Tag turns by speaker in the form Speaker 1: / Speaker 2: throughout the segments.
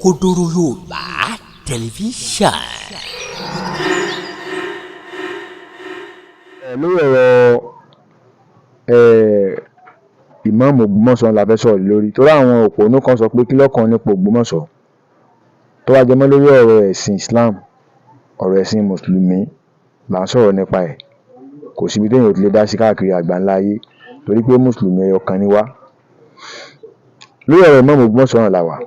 Speaker 1: Kodoro Yorùbá tẹlifíṣàn.
Speaker 2: lórí ìmáàmù Ògbómọ̀ṣọ́ la fẹ́ sọ̀rọ̀ lórí torí àwọn òpònú kan sọ pé kí lọ́kàn nípa Ògbómọ̀ṣọ́ tó wá jẹmọ́ lórí ọ̀rọ̀ ẹ̀sìn Islam, ọ̀rọ̀ ẹ̀sìn mùsùlùmí là ń sọ̀rọ̀ nípa ẹ̀. Kò síbi téèyàn ò ti lè dá sí káàkiri àgbáńlá ayé torí pé mùsùlùmí ẹyọ kan ni wá. Lórí ọ̀rọ̀ ìmáàmù Ògbómọ̀ṣọ́ náà la wà.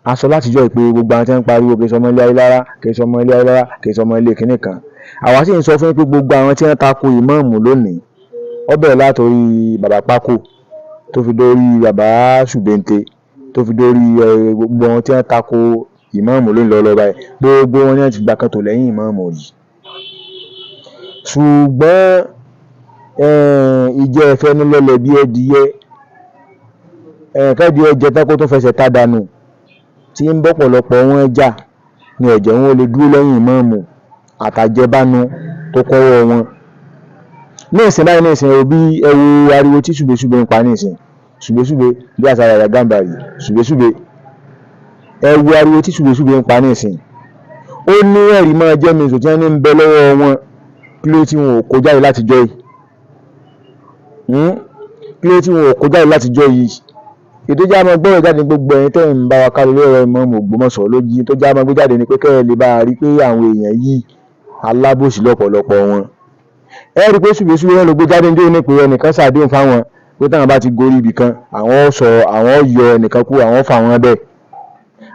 Speaker 2: A sọ látijọ́ pé gbogbo àwọn tí wọ́n ń pariwo kì í sọmọ ilé Ayélára, kì í sọmọ ilé Ayélára, kì í sọmọ ilé kinní kan. Àwa sì ń sọ fún yín pé gbogbo àwọn tí wọ́n tako ìmáàmù lónìí, ó bẹ̀rẹ̀ látòrí bàbá Pákó tó fi dórí bàbá Ṣùbẹ́ntẹ tó fi dórí gbogbo àwọn tí wọ́n tako ìmáàmù lónìí lọ́wọ́ báyìí, gbogbo wọn ni wọ́n ti gbà kan tò lẹ́yìn ìmáàmù yìí. Ṣùgbọ́n ìjẹ́ ẹ̀fẹ́ ní lọ́lẹ̀ bí ẹdìyẹ kẹ́ẹ̀dì ẹjẹ tán kó tó fẹsẹ̀ tá dànù tí ń bọ́pọ̀lọpọ̀ wọn jà ní ẹ̀jẹ̀ wọn lè dúró lẹ́yìn ìmáàmù àtàjẹbánu tó kọ́wọ́ wọn. Ní ìsìn báyìí ní ìsìn òbí ẹwu ariwo tí Ṣùbẹ́ṣùbẹ ń pa ní ìsìn, Ṣùbẹ́ṣùbẹ bí àṣà Yàyà Gàmbàrí, Ṣùbẹ́ṣùbẹ ẹwu ariwo tí Ṣùbẹ́ṣùbẹ ń pa ní ìsìn. Ó ní ẹ̀rí máa jẹ́ mi ìṣòtí wọn ní ń bẹ lọ́wọ́ wọn kí ló tí wọn ò kó jáde látijọ́ yìí. Kí ló tí wọn ò kó jáde látijọ́ yìí. Ètò já máa gbọ́rọ̀ jáde gbogbo ẹ̀yin tẹ́ ń bá wa ká lórí ọ̀rọ̀ ìmáàmù Ògbómọ̀ṣọ́ lójí tó já máa gbé jáde ni pé kẹ́ ẹ lè bá a rí pé àwọn èèyàn yìí alábòsí lọ́pọ̀lọpọ̀ wọn. Ẹ rí pé Ṣùbẹ́ṣùbẹ wọn ló gbé jáde ní òní pé ẹnìkan ṣàdéhùn fáwọn pé táwọn bá ti gorí ibì kan àwọn yọ ẹnìkan kú àwọn fà wọn bẹ́ẹ̀.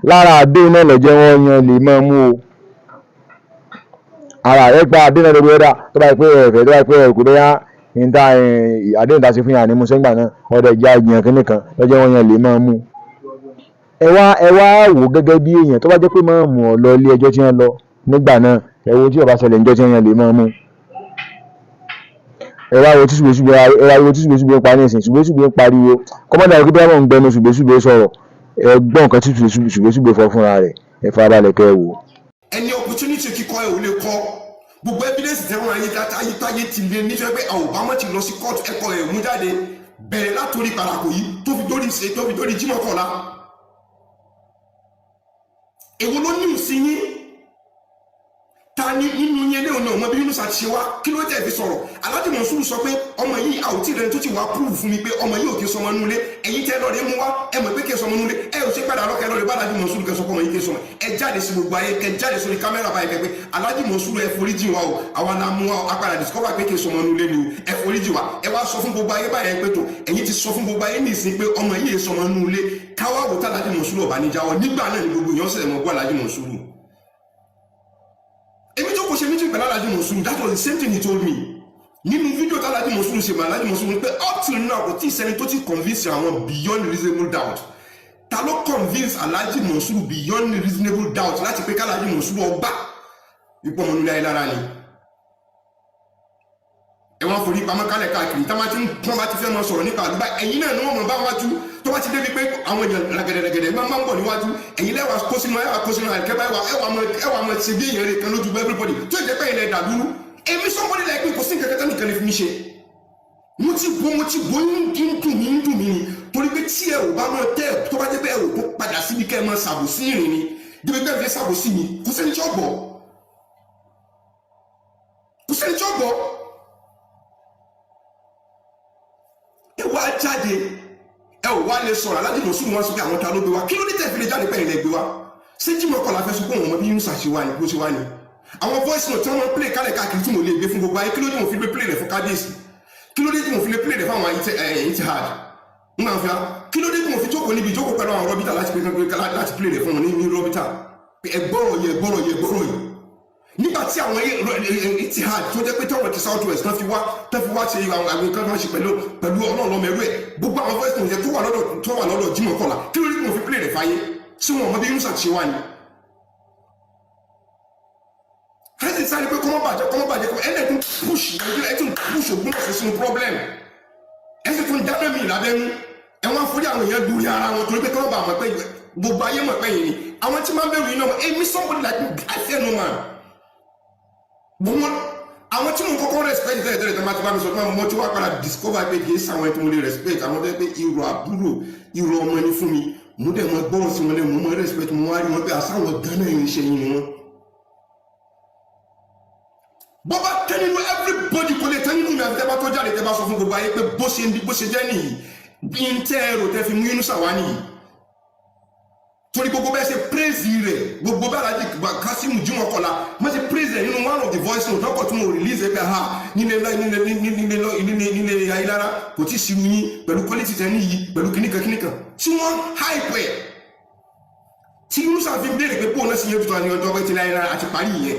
Speaker 2: Lára àdéhùn náà lọ́jọ́ wọn yan lè máa mú o. Ara rẹ̀ gba àdéhùn náà lórí ọ̀dà tó bá yẹ pé ẹ̀fẹ̀ tó bá yẹ pé ẹ̀kú lóyá níta àdéhùn tá a ṣe fún yàrá ní mùsẹ́ngbà náà ọ̀dọ̀ ìjà ìyàn kínní kan lọ́jọ́ wọn yan lè máa mú. Ẹ wá wò gẹ́gẹ́ bí èèyàn tó bá jẹ́ pé máa mú ọ lọ ilé ẹjọ́ tí wọ́n lọ nígbà náà ẹ wo tí ó bá ṣẹlẹ̀ níjọ́ tí wọ́n yan lè máa mú. Ẹ wá wo tí Ṣùbẹ́ṣùbẹ ń pa ní ìsìn, Ṣùbẹ́ṣùbẹ ń pariwo kọ́mọ́dà òkè bí wọ́n ń gbẹnu Ṣùbẹ́ṣùbẹ sọ̀rọ̀ ẹ gbọ́ nǹkan tí Ṣùbẹ́ṣùbẹ fọ́ fúnra rẹ̀ ẹ farabalẹ̀ kẹ́ ẹ wò.
Speaker 3: Ẹni opportunity kíkọ́ ẹ̀ ò lè kọ́ gbogbo evidence tẹ́wọ́n ayétáyé ti lé nítorí pé àwọn Obama ti lọ sí court ẹ̀kọ́ ẹ̀ mú jáde bẹ̀rẹ̀ látòrí Parako yìí tó fi dórí Jímọ̀ Kọ́lá. Èwo ló ní ìsìn yín ta ni nínú yẹn léwu náà ọmọ bí Yunus àti ṣe wá kí ló tẹ̀ fi sọ̀rọ̀ Alhaji Monsuru sọ pé ọmọ yìí àwòtí rẹ̀ tó ti wá prove fún mi pé ọmọ yìí ò kí sọmọ nulẹ̀ ẹ̀yin tẹ́ lọ́ọ̀rẹ́ mú wá ẹ mọ̀ pé kí sọmọ nulẹ̀ ẹ ò ṣe padà lọ́kẹ́ lọ́ọ̀rẹ́ bá Alhaji Monsuru kẹsọ̀ ọmọ yìí kí sọmọ ẹ jáde sí gbogbo ayé kẹ jáde sórí kámẹ́rà báyìí kẹ pé Alhaji Monsuru ẹ foríjì wa o àwa la mú wa apàdà discover pé kí sọmọ nulẹ̀ ni o ẹ foríjì wa ẹ wá sọ fún gbogbo ayé báyìí pé tó ẹ̀yin ti sọ fún gbogbo ayé nìsín pé ọmọ yìí sọmọ nulẹ̀ káwá wò tá Alhaji Monsuru ọ̀bá níjàwọ́ nígbà náà ni gbogbo èèyàn sẹ̀ mọ́ gbọ́ Alhaji Monsuru. Èmi tó kò ṣe méjì pẹ̀lú Alhaji Monsuru, that was the same thing he told me. Nínú fídíò tí Alhaji Monsuru ṣe mọ̀ Alhaji Monsuru pé up till now kò tí ì sẹ́ni tó ti convince àwọn beyond reasonable doubt. Ta ló convince Alhaji Monsuru beyond reasonable doubt láti pé k'Alhaji Monsuru ọgbà ipò ọmọ nílé Ayélára ni. Ẹ wọ́n forí pamọ́ kálẹ̀ káàkiri tá wọ́n bá ti fẹ́ mọ sọ̀rọ̀ nípa àdúgbà ẹ̀yin náà ni wọ́n mọ̀ bá wájú tó bá ti débi pé àwọn èèyàn rẹ̀gẹ̀dẹ̀rẹ̀gẹ̀dẹ̀ máa ń bọ̀ níwájú ẹ̀yin lẹ́wà kó sínú àìkẹ́bá ẹwà mọ̀ ti bí èèyàn rẹ̀ kan lójú everybody tó jẹ́ pé ilẹ̀ dàdúrú èmi somebody like me kò sí nǹkan kẹta nìkan lè fi mí ṣe. mo ti bó ń dùn mí ni torí pé tí ẹ ò bá mọ tẹ́ tó bá jẹ́ pé ẹ ò tó padà síbi kẹ́ ẹ mọ ṣàbòsí ìrìn ni débi pé ẹ fi ṣàbòsí mi kò sẹ́ni tí ó gbọ́. Ẹ wá jáde ẹ ò wá lè sọ̀rọ̀ Alhaji Monsuru wọn sọ pé àwọn ta ló gbé wa kí ló dé tẹ̀fìlẹ̀ jáde pẹ̀lú ilẹ̀ gbé wa ṣé Jímọ̀ Kọ́lá fẹ́ sọ pé òun ọmọ bí Yunus àṣewá ni bó ṣe wá ni àwọn voice note tí wọ́n play kálẹ̀ káàkiri tí mo lè gbé fún gbogbo ayé kí ló dé mo fi lè play rẹ̀ fún kábíyèsí kí ló dé tí mo fi lè play rẹ̀ fún àwọn Etihad nínú àwọn fìlà kí ló dé tí mo fi jókòó níbi ìjókòó pẹ̀lú àwọn rọ́bìtà láti play rẹ̀ fún wọn ní rọ́bìtà ẹgbọ́rọ̀ yẹ nígbà tí àwọn Etihad tó jẹ́ pé tọ́wọ́ ti South West náà fi wá ṣe àwọn àgbẹ̀ kan máa ṣe pẹ̀lú ọlọ́ọ̀lọ́mọ ẹrú ẹ̀ gbogbo àwọn voice note tó wà lọ́dọ̀ Jímọ̀ Kọ́lá kí ló dé tí mo fi play rẹ̀ fáyé sí wọn ọmọdé Yunus àti ṣe wá ni. Ẹ̀sìn sáré pé kọ́mọ́ bàjẹ́ kọ́ ẹ̀ẹ́dẹ̀kùn push Ògbómọ̀ṣọ́ sínú problem ẹ̀sìn tún dáná mi ìlàbẹ́nu ẹ̀wọ̀n àforí àwọn èèyàn dúró ara wọn torí pé kọ́mọ́ bà mọ̀ pé gbogbo ayé mọ̀ pé yìí ni àwọn tí máa ń bẹ̀rù yìí náà èmi somebody like me I fear no man. Àwọn tí mo kọ́kọ́ respect tẹ́lẹ̀ tó máa ti bá mi sọ pé mo ti wá padà discover pé kì í sáwọn tí mo lè respect àwọn tó yẹ pé irọ́ àbúrò irọ́ ọmọ ẹni fún mi mo dẹ̀ mọ gbọ́rọ̀ sí wọn lẹ́nu mo mọ respect mo wá rí wọn pé àsáwọn gánà irinṣẹ́ yìí ni wọn. bó bá tẹ́ nínú everybody kò lè tẹ́ nínú ìrìn àti tẹ́ bá tó jáde tẹ́ bá sọ fún gbogbo ayé pé bó ṣe jẹ́ nìyí bí n tẹ́ ẹ̀rọ tẹ́ fi mú inú sàwá nìyí. torí gbogbo bẹ́ẹ̀ ṣe praise rẹ̀ gbogbo bá Alhaji Kasimu Jimoh Kola mo ṣe praise rẹ̀ nínú one of the voice note lọ́kọ̀ tí mo release ẹ̀ pé ha nílé Ayélára kò tí ì ṣirú yín pẹ̀lú quality tẹ́ níyì pẹ̀lú kíníkan tí wọ́n hype ẹ̀ tí musa fi béèrè pé bóun náà sì yẹ tuntun àní ọjọ́ ọgbẹ́ tí Ayélára àti parí yẹn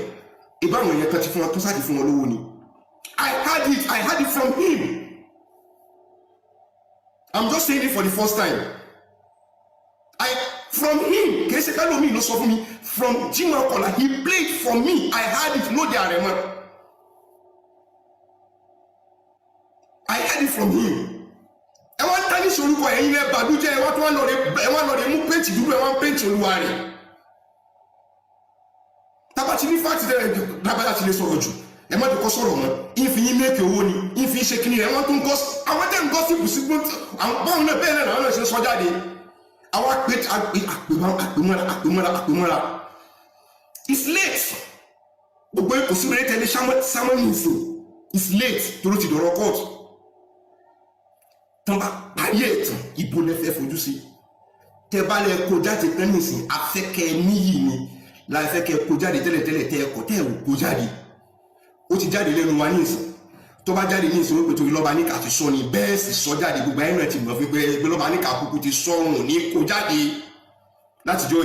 Speaker 3: ìbáwọn èèyàn kan ti fún wọn tó sáàtì fún wọn lówó ni I had it from him. I'm just saying it for the first time. From him, kì í ṣe pẹ́lú mi ló sọ fún mi, from Jimoh Kola, he played for me, I had it, no de Arẹ̀mọ. I had it from him. Ẹ wá ń tání sorúkọ ẹ̀yin lẹ́ bàdújẹ́ ẹ wá tó wá lọ rẹ̀ mú péǹtì dúdú ẹ wá ń péǹtì olúwa rẹ̀. Tábàtì ní fáàtì tẹ́lẹ̀ dábàá láti lè sọ̀rọ̀ jù, ẹ má dùkọ́ sọ̀rọ̀ mọ́, ìfi yín mẹ́kì owó ni, ìfi ṣe kíni ẹ̀ wọ́n tó ń gọ́ àwọn tẹ́ ń gọ́ sí bùsùgbọ́n àwọn báwọn náà bẹ́ẹ̀ náà làwọn náà ṣe sọ jáde. Our àpèmọ́ra it's late gbogbo kò sí mẹ́rẹ́ tẹ́lẹ̀ sáwọn nìsín it's late tó ti dọ̀rọ̀ court tán bá parí ẹ̀tàn ìbò lẹ́fẹ́ fojú sí tẹ́ bá lẹ́ kó jáde tán nìsín afẹ́kẹ́ níyì ni láìfẹ́kẹ́ kó jáde tẹ́lẹ̀tẹ́lẹ̀ tẹ́ ẹ̀kọ́ tẹ́ ẹ̀wò kó jáde ó ti jáde lẹ́nu wa nìsín tó bá jáde ní ìsinmi pẹ̀tọ́ lọ́ba ní ká ti sọ ni bẹ́ẹ̀ sì sọ jáde gbogbo ẹ̀rọ ẹ̀ ti mọ̀ fi pé ẹgbẹ́ lọ́ba ní ká kúkú ti sọ òun ní kó jáde látijọ́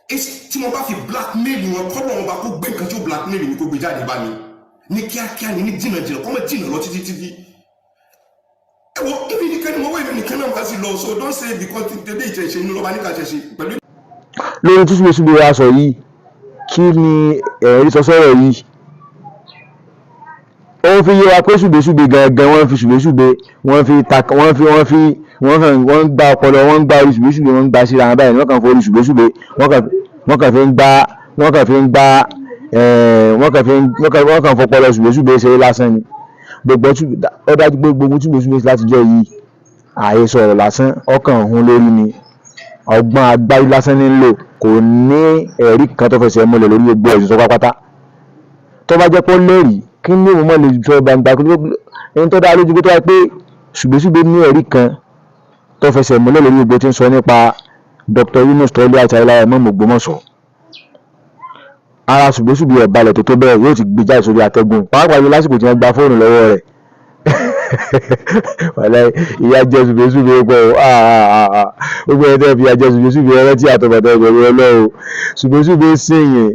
Speaker 3: yìí tí wọ́n bá fi blackmail wọn kọ́ lọ́wọ́ bá kó gbé nǹkan tí ó blackmail ní kó gbé jáde bá mi ní kíákíá ní jìnnà kọ́mọ jìnnà lọ títí ẹ wo ibi nìkan ni mo wọ ibi nìkan náà wá sí lọ so don't say because tẹ́lẹ̀ ìṣẹ̀ṣe ní lọ́ba ní ká ṣẹ̀ṣe pẹ̀lú.
Speaker 2: lórí tí ṣùgbọ́n wa sọ yìí kí ni ẹ̀rí sọ sọ́rọ̀ yìí ó fi yé wa pé ṣùgbẹ́ṣùgbẹ́ gangan wọ́n fi ṣùgbẹ́ṣùgbẹ́ wọ́n gba ọpọlọ wọ́n gba orí ṣùgbẹ́ṣùgbẹ́ wọ́n gba síra àwọn báyìí wọ́n kàn forí ṣùgbẹ́ṣùgbẹ́ wọ́n kàn fọpọlọ ṣùgbẹ́ṣùgbẹ́ ṣe lásán ni gbogbo ó dájú pé gbogbo ṣùgbẹ́ṣùgbẹ́ láti jọ yìí ààyè sọ̀rọ̀ lásán ọkàn ọ̀hún lórí ni ọgbọ́n agbárí lásán ní lò kò ní ẹ̀rí kan tó fẹsẹ̀ múlẹ̀ lórí gbogbo ẹ̀sùn sọ pápátá tó bá jẹ́ pé ó lẹ́rìí kí ní òun mọ̀ lè sọ gbangba ẹni tó dá lójú pé tó wá pé ṣùgbẹ́ṣùgbẹ́ ní ẹ̀rí kan tó fẹsẹ̀ múlẹ̀ lórí gbogbo tí ń sọ nípa Dr. Yunus Tọ́lú àti Ayélára Ìmáàmù Ògbómọ̀ṣọ́ ara ṣùgbẹ́ṣùgbẹ́ ẹ̀ balẹ̀ tó bẹ́ẹ̀ yóò ti gbé jáde sórí atẹ́gùn pàápàá yóò lásìkò tí wọ́n gba fóònù lọ́wọ́ rẹ̀ wàlẹ́ ìyá jẹ́ ṣùgbẹ́ṣùgbẹ́ pọ̀ gbogbo ẹ̀ tẹ́ fi ìyá jẹ́ ṣùgbẹ́ṣùgbẹ́ ẹrẹ́ tí àtọ̀bàtà ìbẹ̀rù ọlọ́run ṣùgbẹ́ṣùgbẹ́ sèyìn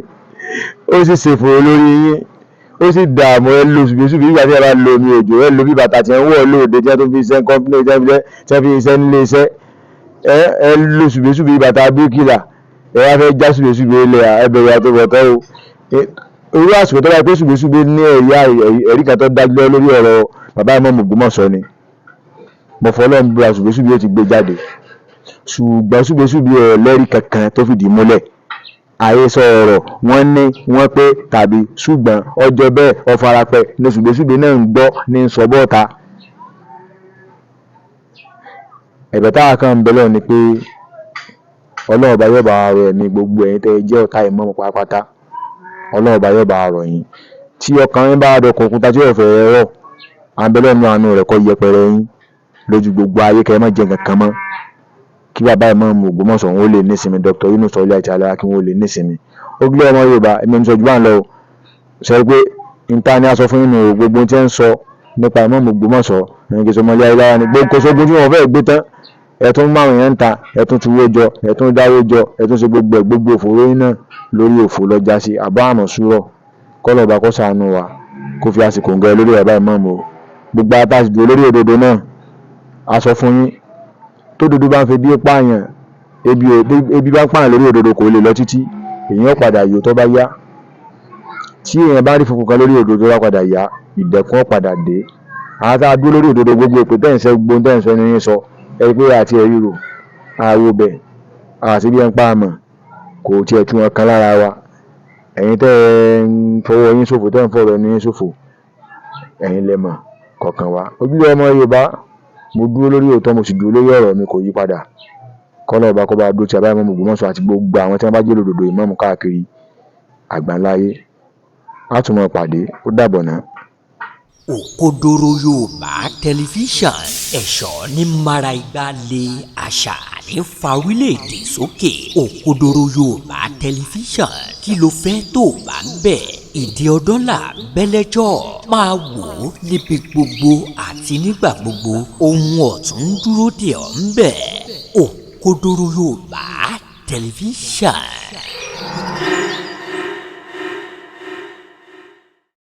Speaker 2: ó sì ṣèfò lórí yín ó sì dààmú ẹ lo ṣùgbẹ́ṣùgbẹ́ nígbà tí ẹ bá lo omi òjò ẹ lo bí bàtà tí ẹ ń wọ̀ lóde tí ẹ tó fi iṣẹ́ kọ́ńpínì tí ẹ fi iṣẹ́ nílé iṣẹ́ ẹ lo ṣùgbẹ́ṣùgbẹ́ bàtà bíríkìlà ẹ wá fẹ́ já ṣùgbẹ́ṣùgbẹ́ ilẹ̀ ẹbẹ̀rẹ̀ àtọ̀bọ̀tọ̀ o irú àsìkò tó bá pé ṣùgbẹ́ṣùgbẹ́ ní ẹ̀rí kan tó dájú lórí ọ̀rọ̀ bàbá Ìmáàmù Ògbómọ̀ṣọ́ ni mo fọ́ lọ́n bí ṣùgbẹ́ṣùgbẹ́ ti gbé jáde ṣùgbọ́n ṣùgbẹ́ṣùgbẹ́ lẹ́rí kankan tó fìdí múlẹ̀ àhesọ ọ̀rọ̀ wọ́n ní wọ́n pé tàbí ṣùgbọ́n ọjọ́ bẹ́ẹ̀ ọfarapẹ́ ní ṣùgbẹ́ṣùgbẹ́ náà ń gbọ́ ní sọ́bọ́ọ̀ta ẹ̀bẹ̀ táwa kan ń bẹ̀lẹ̀ ni pé ọlọ́ọ̀bá yóò bá rọ ẹ̀mí gbogbo ẹ̀yin tẹ́ jẹ́ ọ̀tá ìmáàmù pátápátá ọlọ́ọ̀bá yóò bá rọ yín tí ọkàn yín bá dọkọ̀ òkúta tí yóò fẹ́ rọ̀ àbẹ̀lẹ̀ nínú àánú rẹ̀ kọ́ yẹpẹrẹ yín lójú gbogbo ayé kẹ́ ẹ má jẹ́ kankan mọ́ kí bàbá Ìmáàmù Ògbómọ̀ṣọ́ wọn ó lè nísinmi Dr. Yunus Tọ́lú àti Ayélára kí wọn ó lè nísinmi ó gbé ọmọ Yorùbá ẹ̀mí ń sọ jù bá ń lọ sọ pé níta ni a sọ fún nínú gbogbo tí ń sọ nípa Ìmáàmù Ògbómọ̀ṣọ́ ẹ̀yìn kí sọmọlé Ayélára ni gbogbo sógun tí wọn fẹ́ gbé tán ẹ̀tún márùn yẹn ń ta ẹ̀tún tuwó jọ ẹ̀tún dáwó jọ ẹ̀tún ṣe gbogbo òfò lórí náà lórí òfò lọ́jà sí àbá àmọ̀ súrọ̀ kọ́lọ̀ọ̀bá kó ṣàánú wa kó fi àsìkò ń gẹ lórí bàbá Ìmáàmù gbogbo àtàṣìdò lórí òdodo náà a sọ fún yín tó dodo bá ń fi bí pààyàn ebi bá ń pààyàn lórí òdodo kò lè lọ títí èèyàn padà yóò tó bá yá tí èèyàn bá rí funfun kan lórí òdodo bá padà yá ìdẹ̀kùn padà dé àwọn tá a dúró lórí òdodo gbogbo èpè tẹ́ǹsẹ́ gbogbo tẹ́ǹsẹ́ ní yín sọ ẹni pé àti ẹ̀rí rò àwọ̀ bẹ̀ àti bí ẹ ń pa àmọ̀ kò tiẹ̀ tún wọn kan lára wa ẹ̀yin tẹ́ ẹ ń fọwọ́ yín ṣòfò tẹ́ ń fọ̀rọ̀ ní yín ṣòfò ẹ̀yin lẹ́mọ̀ kọ̀ọ̀kan wa ojúlé ọmọ Yorùbá mo dúró lórí òótọ́ mo sì dúró lórí ọ̀rọ̀ mi kò yí padà kọ́lọ́ ọba kó bá dúró ti àbá ìmáàmù Ògbómọ̀ṣọ́ àti gbogbo àwọn tí wọ́n bá jẹ́ olódodo ìmáàmù káàkiri àgbáńláyé. A tún máa pàdé, ó dàbọ̀ náà.
Speaker 1: Òkodoro Yorùbá tẹlifíṣàn, ẹ̀ṣọ́ ní mara igba lé, àṣà ní fa orílẹ̀-èdè sókè. Òkodoro Yorùbá tẹlifíṣàn, kí ló fẹ́ tó bá ń bẹ̀? Ìdí ọdún là bẹ́lẹ́jọ́, máa wò ó níbi gbogbo àti nígbà gbogbo. Ohun ọ̀tún dúró dè ọ́ ń bẹ̀. Òkodoro Yorùbá tẹlifíṣàn.